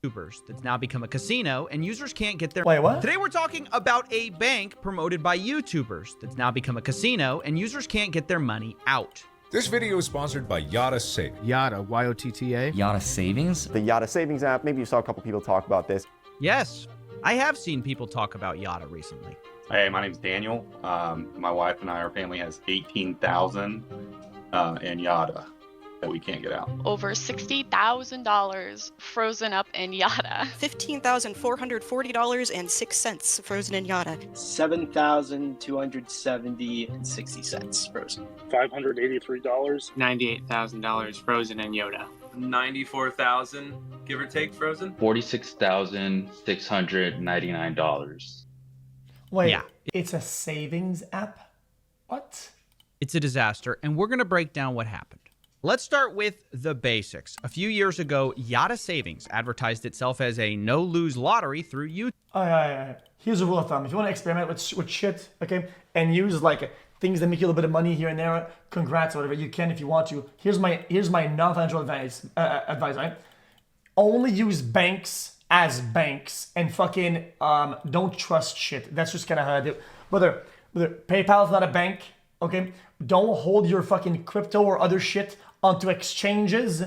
YouTubers that's now become a casino and users can't get their... Wait, what? Today we're talking about a bank promoted by YouTubers that's now become a casino and users can't get their money out. This video is sponsored by Yotta Savings. Yotta, Y-O-T-T-A. Yotta Savings? The Yotta Savings app, maybe you saw a couple people talk about this. Yes, I have seen people talk about Yotta recently. Hey, my name's Daniel. My wife and our family has 18,000 in Yotta that we can't get out. Over $60,000 frozen up in Yotta. $15,440.06 frozen in Yotta. $7,270.60 frozen. $583. $98,000 frozen in Yotta. $94,000, give or take, frozen. $46,699. Wait, yeah. It's a savings app? What? It's a disaster, and we're going to break down what happened. Let's start with the basics. A few years ago, Yotta Savings advertised itself as a no-lose lottery through YouTube. Here's a rule of thumb. If you want to experiment with shit, okay, and use like things that make you a little bit of money here and there, congrats or whatever, you can if you want to. Here's my non-financial advice, right? Only use banks as banks and fucking don't trust shit. That's just kind of how I do it. Whether PayPal's not a bank, okay? Don't hold your fucking crypto or other shit onto exchanges.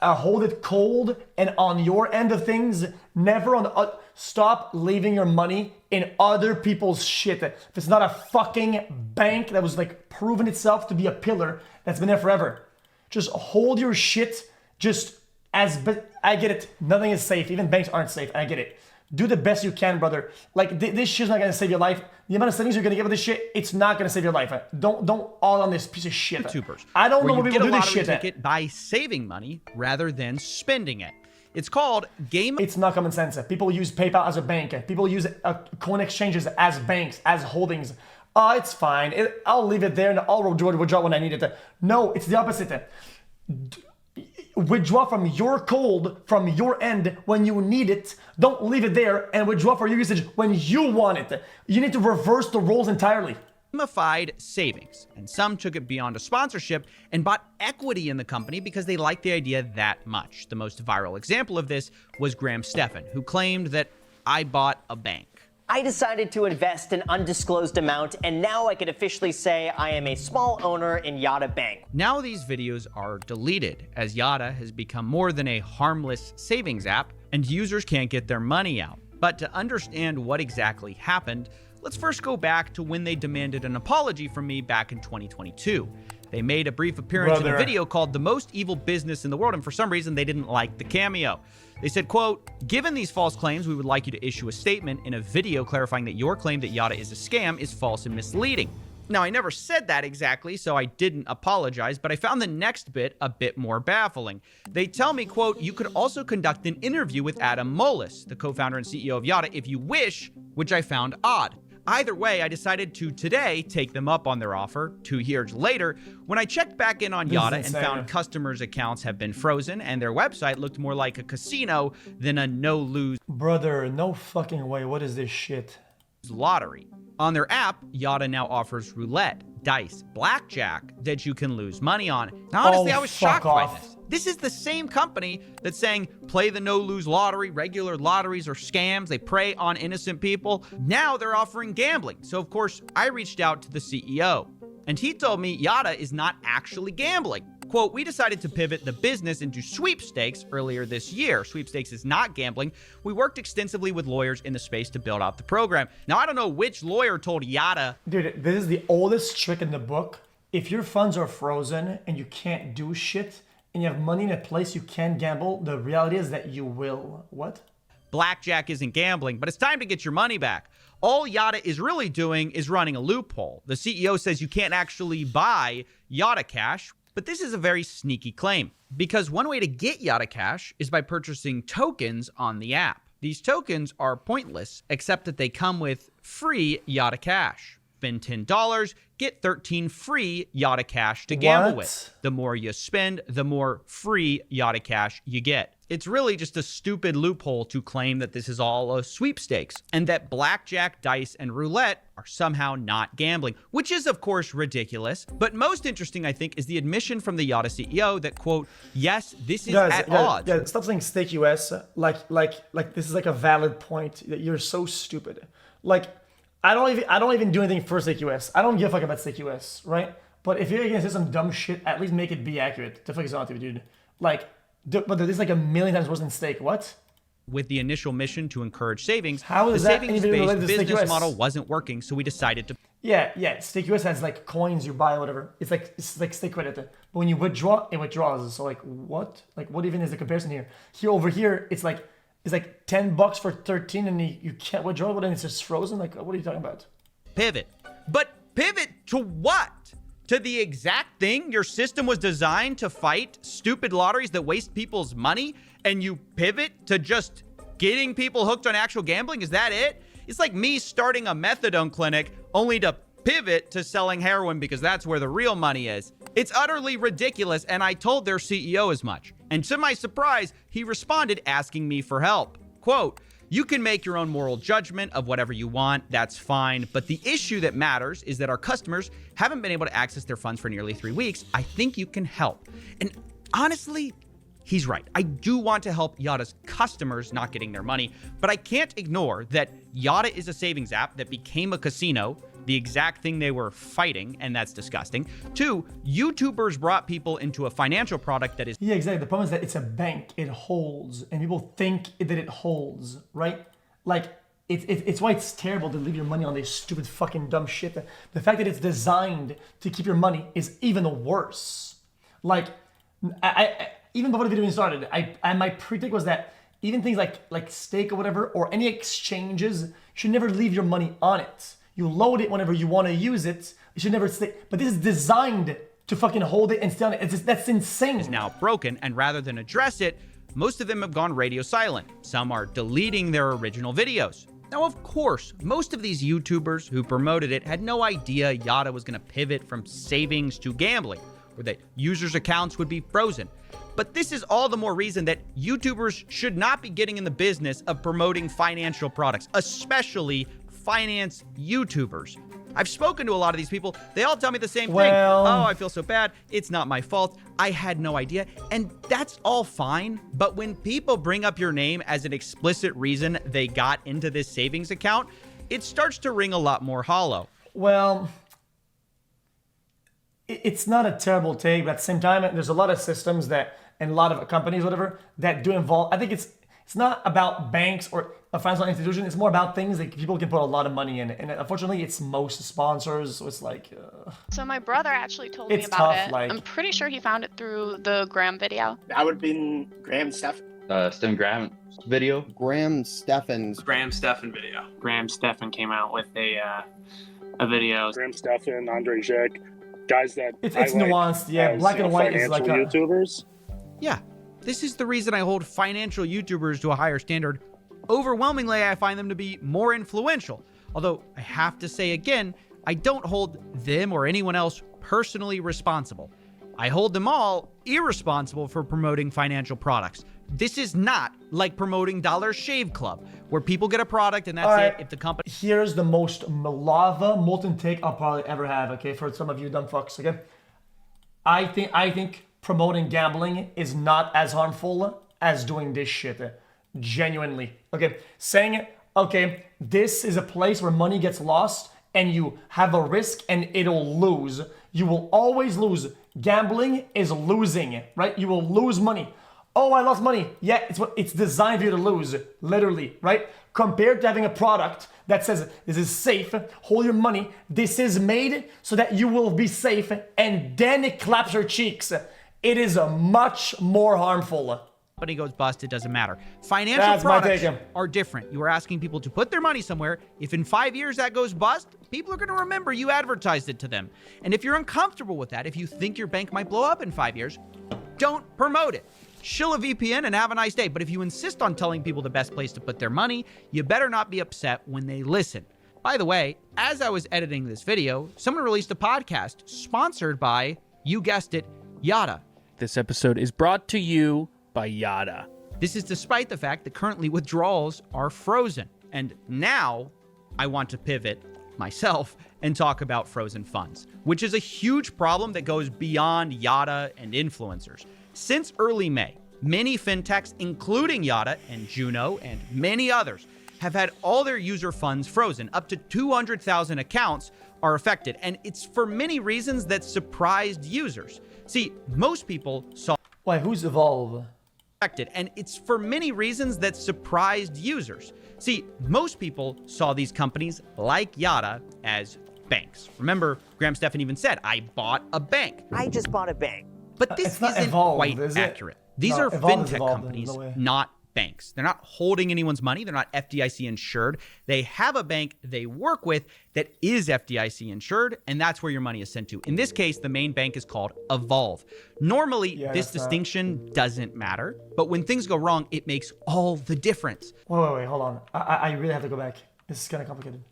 Hold it cold, and on your end of things, never on stop leaving your money in other people's shit. If it's not a fucking bank that was like proven itself to be a pillar that's been there forever, just hold your shit just as. But I get it. Nothing is safe. Even banks aren't safe. I get it. Do the best you can, brother. Like this shit's not gonna save your life. The amount of savings you're gonna get with this shit, it's not gonna save your life. Don't all on this piece of shit. YouTubers. I don't know what people do this shit ticket by saving money rather than spending it. It's called game. It's not common sense. People use PayPal as a bank. People use coin exchanges as banks, as holdings. It's fine. I'll leave it there and I'll withdraw when I need it. No, it's the opposite. Withdraw from your cold, from your end when you need it. Don't leave it there and withdraw for your usage when you want it. You need to reverse the roles entirely. Gamified savings, and some took it beyond a sponsorship and bought equity in the company because they liked the idea that much. The most viral example of this was Graham Stephan, who claimed that I bought a bank. I decided to invest an undisclosed amount, and now I can officially say I am a small owner in Yotta Bank. Now these videos are deleted, as Yotta has become more than a harmless savings app, and users can't get their money out. But to understand what exactly happened, let's first go back to when they demanded an apology from me back in 2022. They made a brief appearance in a video called The Most Evil Business in the World, and for some reason they didn't like the cameo. They said, quote, "Given these false claims, we would like you to issue a statement in a video clarifying that your claim that Yotta is a scam is false and misleading." Now, I never said that exactly, so I didn't apologize, but I found the next bit a bit more baffling. They tell me, quote, "You could also conduct an interview with Adam Moelis, the co-founder and CEO of Yotta, if you wish," which I found odd. Either way, I decided to today take them up on their offer 2 years later when I checked back in on Yotta and found customers' accounts have been frozen and their website looked more like a casino than a no-lose. Brother, no fucking way. What is this shit? Lottery. On their app, Yotta now offers roulette, dice, blackjack that you can lose money on. Now, honestly, I was shocked by this. This is the same company that's saying play the no-lose lottery, regular lotteries are scams, they prey on innocent people. Now they're offering gambling. So of course, I reached out to the CEO and he told me Yotta is not actually gambling. Quote, "We decided to pivot the business into sweepstakes earlier this year. Sweepstakes is not gambling. We worked extensively with lawyers in the space to build out the program." Now, I don't know which lawyer told Yotta. Dude, this is the oldest trick in the book. If your funds are frozen and you can't do shit, and you have money in a place you can gamble, the reality is that you will. What? Blackjack isn't gambling, but it's time to get your money back. All Yotta is really doing is running a loophole. The CEO says you can't actually buy Yotta Cash, but this is a very sneaky claim because one way to get Yotta Cash is by purchasing tokens on the app. These tokens are pointless, except that they come with free Yotta Cash. Spend $10, get 13 free Yotta Cash to gamble with. The more you spend, the more free Yotta Cash you get. It's really just a stupid loophole to claim that this is all a sweepstakes and that blackjack, dice, and roulette are somehow not gambling, which is, of course, ridiculous. But most interesting, I think, is the admission from the Yada CEO that, quote, yes, this is at odds. Yeah, stop saying stake like this is like a valid point that you're so stupid. Like, I don't even do anything for stake. I don't give a fuck about stake, right? But if you're gonna say some dumb shit, at least make it be accurate. The fuck is on to you, dude? Like, but this is like a million times worse than stake. What? With the initial mission to encourage savings, How is the that even related savings-based to business stake? model wasn't working, so we decided to Yeah. Stake has like coins you buy or whatever. It's like stake credit. But when you withdraw, it withdraws. So like what? Like what even is the comparison here? Over here, it's like $10 for 13, and you can't withdraw, but then it's just frozen. Like what are you talking about? pivot. But pivot to what? To the exact thing your system was designed to fight stupid lotteries that waste people's money, and you pivot to just getting people hooked on actual gambling? Is that it? It's like me starting a methadone clinic only to pivot to selling heroin because that's where the real money is. It's utterly ridiculous, and I told their CEO as much. And to my surprise, he responded asking me for help. Quote, "You can make your own moral judgment of whatever you want, that's fine, but the issue that matters is that our customers haven't been able to access their funds for nearly 3 weeks. I think you can help." And honestly, he's right. I do want to help Yada's customers not getting their money, but I can't ignore that Yada is a savings app that became a casino, the exact thing they were fighting, and that's disgusting. 2, YouTubers brought people into a financial product that is... Yeah, exactly. The problem is that it's a bank. It holds, and people think that it holds, right? Like, it's why it's terrible to leave your money on this stupid fucking dumb shit. The fact that it's designed to keep your money is even worse. Like, I even before the video even started, my pre-take was that even things like stake or whatever, or any exchanges, you should never leave your money on it. You load it whenever you want to use it. You should never stay. But this is designed to fucking hold it and stay on it. That's insane. Is now broken, and rather than address it, most of them have gone radio silent. Some are deleting their original videos. Now, of course, most of these YouTubers who promoted it had no idea Yada was going to pivot from savings to gambling, or that users' accounts would be frozen. But this is all the more reason that YouTubers should not be getting in the business of promoting financial products, especially finance YouTubers. I've spoken to a lot of these people. They all tell me the same thing. Oh, I feel so bad. It's not my fault. I had no idea. And that's all fine. But when people bring up your name as an explicit reason they got into this savings account, it starts to ring a lot more hollow. Well, it's not a terrible take, but at the same time, there's a lot of systems that, and a lot of companies, whatever, that do involve, I think it's not about banks or a financial institution. It's more about things that people can put a lot of money in. And unfortunately, it's most sponsors. So it's like... So my brother actually told me about tough, it. like... I'm pretty sure he found it through the Graham video. That would have been Graham Stephan. Stephen Graham video. Graham Stephan video. Graham Stephan came out with a video. Graham Stephan, Andre Jek, guys that it's nuanced, yeah. Black and white is like YouTubers. Yeah, this is the reason I hold financial YouTubers to a higher standard. Overwhelmingly, I find them to be more influential. Although I have to say again, I don't hold them or anyone else personally responsible. I hold them all irresponsible for promoting financial products. This is not like promoting Dollar Shave Club, where people get a product and that's it. If the company... Here's the most lava molten take I'll probably ever have, okay, for some of you dumb fucks, okay? I think promoting gambling is not as harmful as doing this shit. Genuinely. Okay, saying, okay, this is a place where money gets lost and you have a risk and it'll lose. You will always lose. Gambling is losing, right? You will lose money. Oh, I lost money. Yeah, it's designed for you to lose, literally, right? Compared to having a product that says this is safe, hold your money, this is made so that you will be safe, and then it claps your cheeks. It is much more harmful. Company goes bust, it doesn't matter. Financial products are different. You are asking people to put their money somewhere. If in 5 years that goes bust, people are going to remember you advertised it to them. And if you're uncomfortable with that, if you think your bank might blow up in 5 years, don't promote it. Shill a VPN and have a nice day. But if you insist on telling people the best place to put their money, you better not be upset when they listen. By the way, as I was editing this video, someone released a podcast sponsored by, you guessed it, Yada. This episode is brought to you by Yada. This is despite the fact that currently withdrawals are frozen. And now I want to pivot myself and talk about frozen funds, which is a huge problem that goes beyond Yada and influencers. Since early May, many fintechs, including Yada and Juno and many others, have had all their user funds frozen. Up to 200,000 accounts are affected, and it's for many reasons that surprised users. See, most people saw... Wait, who's Evolve? And it's for many reasons that surprised users. See, most people saw these companies like Yada as banks. Remember, Graham Stephan even said, I bought a bank. I just bought a bank. But this isn't Evolve, quite is it? accurate. These No, are Evolve is fintech Evolve in companies, no way. not banks. They're not holding anyone's money. They're not FDIC insured. They have a bank they work with that is FDIC insured, and that's where your money is sent to. In this case, the main bank is called Evolve. Normally, this distinction doesn't matter, but when things go wrong, it makes all the difference. Wait, hold on. I really have to go back. This is kind of complicated.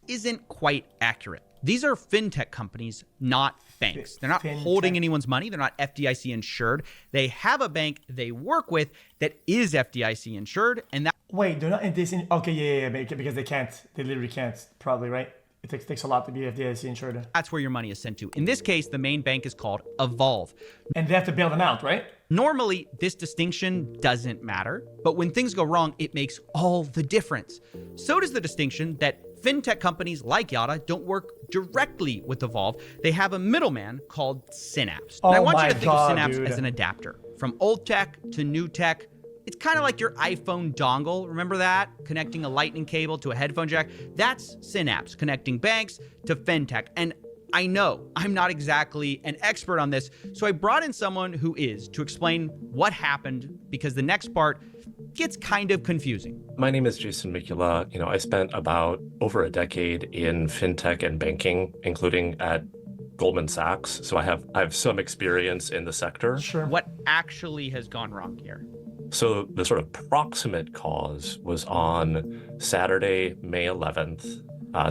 Isn't quite accurate. These are fintech companies, not banks. They're not holding anyone's money. They're not FDIC insured. They have a bank they work with that is FDIC insured, and that... Wait, they're not in this... Okay, yeah, because they can't. They literally can't, probably, right? It takes a lot to be FDIC insured. That's where your money is sent to. In this case, the main bank is called Evolve. And they have to bail them out, right? Normally, this distinction doesn't matter, but when things go wrong, it makes all the difference. So does the distinction that fintech companies like Yada don't work directly with Evolve. They have a middleman called Synapse. And I want you to think of Synapse as an adapter. From old tech to new tech, it's kind of like your iPhone dongle. Remember that? Connecting a lightning cable to a headphone jack. That's Synapse, connecting banks to fintech. And I know I'm not exactly an expert on this, so I brought in someone who is to explain what happened, because the next part gets kind of confusing. My name is Jason Mikula. I spent about over a decade in fintech and banking, including at Goldman Sachs. So I have some experience in the sector. Sure. What actually has gone wrong here? So the sort of proximate cause was on Saturday, May 11th,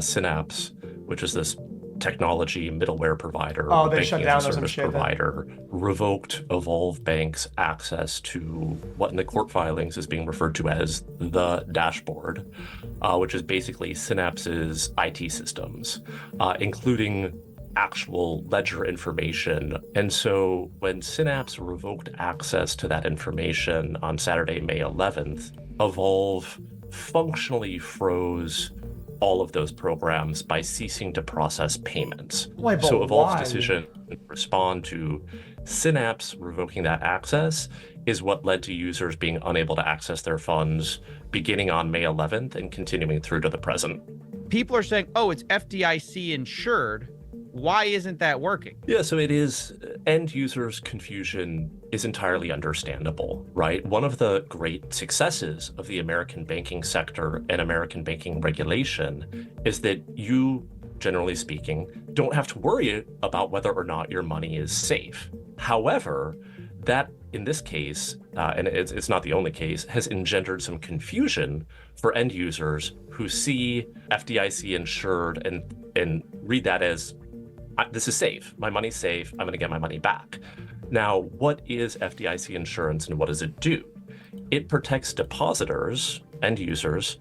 Synapse, which is this technology middleware provider, they shut down service provider, revoked Evolve Bank's access to what in the court filings is being referred to as the dashboard, which is basically Synapse's IT systems, including actual ledger information. And so when Synapse revoked access to that information on Saturday, May 11th, Evolve functionally froze all of those programs by ceasing to process payments. So Evolve's decision to respond to Synapse revoking that access is what led to users being unable to access their funds beginning on May 11th and continuing through to the present. People are saying, oh, it's FDIC insured. Why isn't that working? Yeah, so it is. End users' confusion is entirely understandable, right? One of the great successes of the American banking sector and American banking regulation is that you, generally speaking, don't have to worry about whether or not your money is safe. However, that in this case, and it's not the only case, has engendered some confusion for end users who see FDIC insured and read that as, this is safe. My money's safe. I'm going to get my money back. Now, what is FDIC insurance and what does it do? It protects depositors and users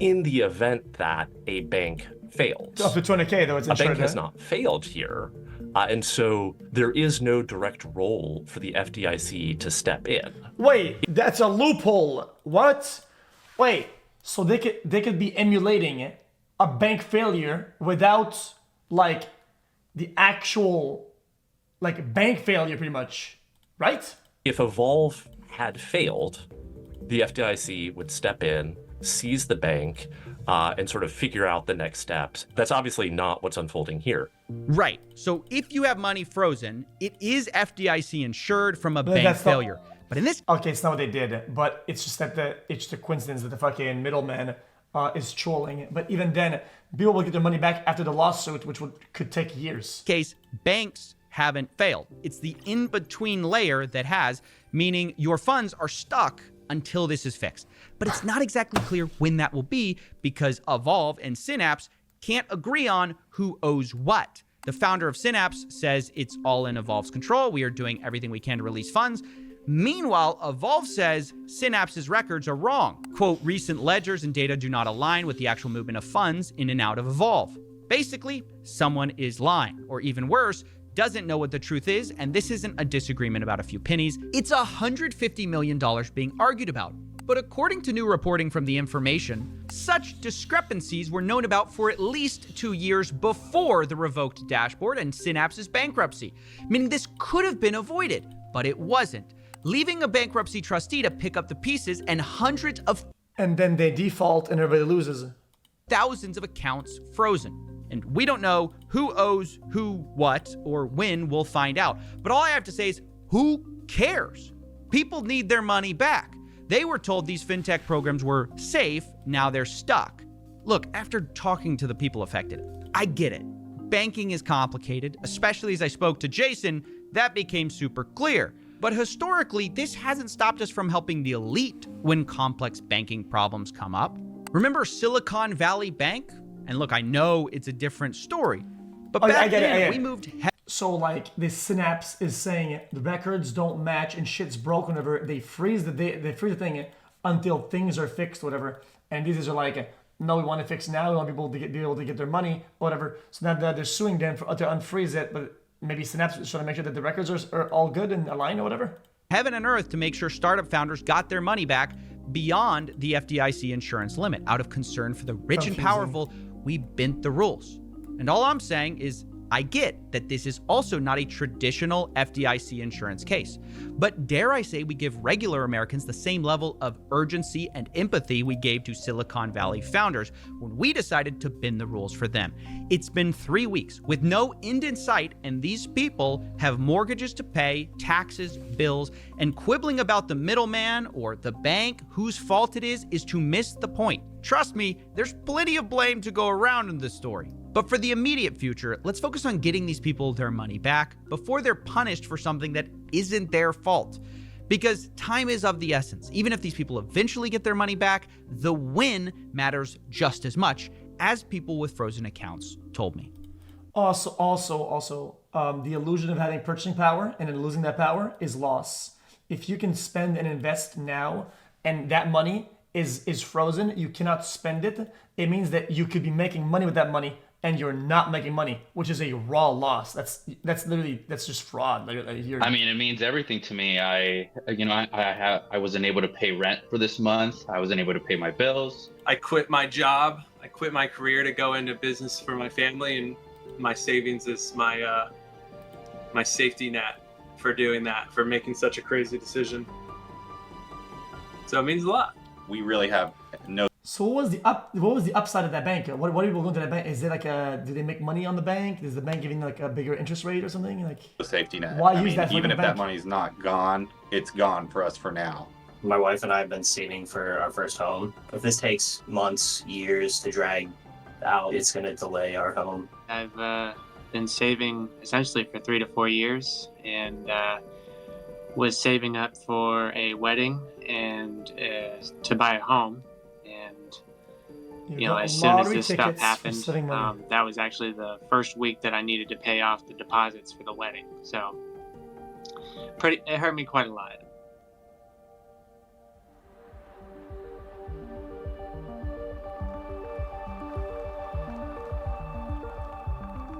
in the event that a bank fails. Up to 200K, though, it's insured. A bank has not failed here. And so there is no direct role for the FDIC to step in. Wait, that's a loophole. What? Wait, so they could be emulating a bank failure without, like, the actual, like, bank failure, pretty much, right? If Evolve had failed, the FDIC would step in, seize the bank, and sort of figure out the next steps. That's obviously not what's unfolding here. Right. So if you have money frozen, it is FDIC insured from a bank failure. But in this... Okay, it's not what they did, but it's just that it's the coincidence that the fucking middleman is trolling. But even then, people will get their money back after the lawsuit, which could take years. Case, banks haven't failed. It's the in-between layer that has, meaning your funds are stuck until this is fixed. But it's not exactly clear when that will be, because Evolve and Synapse can't agree on who owes what. The founder of Synapse says it's all in Evolve's control. We are doing everything we can to release funds. Meanwhile, Evolve says Synapse's records are wrong. Quote, recent ledgers and data do not align with the actual movement of funds in and out of Evolve. Basically, someone is lying, or even worse, doesn't know what the truth is, and this isn't a disagreement about a few pennies, it's $150 million being argued about. But according to new reporting from The Information, such discrepancies were known about for at least 2 years before the revoked dashboard and Synapse's bankruptcy, meaning this could have been avoided, but it wasn't, leaving a bankruptcy trustee to pick up the pieces and hundreds of and then they default and everybody loses. Thousands of accounts frozen. And we don't know who owes who what or when. We'll find out. But all I have to say is, who cares? People need their money back. They were told these fintech programs were safe, now they're stuck. Look, after talking to the people affected, I get it. Banking is complicated, especially as I spoke to Jason, that became super clear. But historically, this hasn't stopped us from helping the elite when complex banking problems come up. Remember Silicon Valley Bank? And look, I know it's a different story, but back then we moved. So like this Synapse is saying the records don't match and shit's broken. Whatever, they freeze the thing until things are fixed, whatever. And these are like, no, we want to fix now. We want people to be able to get their money, whatever. So now they're suing them to unfreeze it, but maybe Synapse is trying to make sure that the records are all good and aligned or whatever. Heaven and earth to make sure startup founders got their money back beyond the FDIC insurance limit. Out of concern for the rich and powerful, we bent the rules. And all I'm saying is, I get that this is also not a traditional FDIC insurance case, but dare I say we give regular Americans the same level of urgency and empathy we gave to Silicon Valley founders when we decided to bend the rules for them. It's been 3 weeks with no end in sight, and these people have mortgages to pay, taxes, bills, and quibbling about the middleman or the bank whose fault it is to miss the point. Trust me, there's plenty of blame to go around in this story. But for the immediate future, let's focus on getting these people their money back before they're punished for something that isn't their fault. Because time is of the essence. Even if these people eventually get their money back, the win matters just as much, as people with frozen accounts told me. Also, the illusion of having purchasing power and then losing that power is loss. If you can spend and invest now, and that money is frozen, you cannot spend it, it means that you could be making money with that money and you're not making money, which is a raw loss. That's just fraud. I mean, it means everything to me. I wasn't able to pay rent for this month. I wasn't able to pay my bills. I quit my job. I quit my career to go into business for my family, and my savings is my my safety net for doing that, for making such a crazy decision. So it means a lot. We really have no. So what was the upside of that bank? What are people going to that bank? Is it like do they make money on the bank? Is the bank giving like a bigger interest rate or something? Like a safety net. Why use that? Even if that money's not gone, it's gone for us for now. My wife and I have been saving for our first home. If this takes months, years to drag out, it's going to delay our home. I've been saving essentially for 3 to 4 years, and was saving up for a wedding and to buy a home. And as soon as this stuff happened, that was actually the first week that I needed to pay off the deposits for the wedding. So it hurt me quite a lot.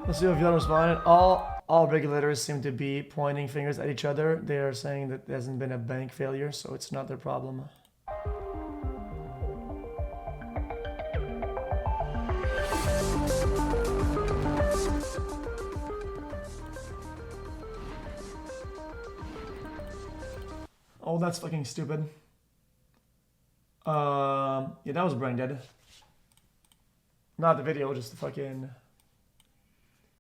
Let's see if you responded. All regulators seem to be pointing fingers at each other. They are saying that there hasn't been a bank failure, so it's not their problem. Oh, that's fucking stupid. Yeah, that was brain dead. Not the video, just the fucking...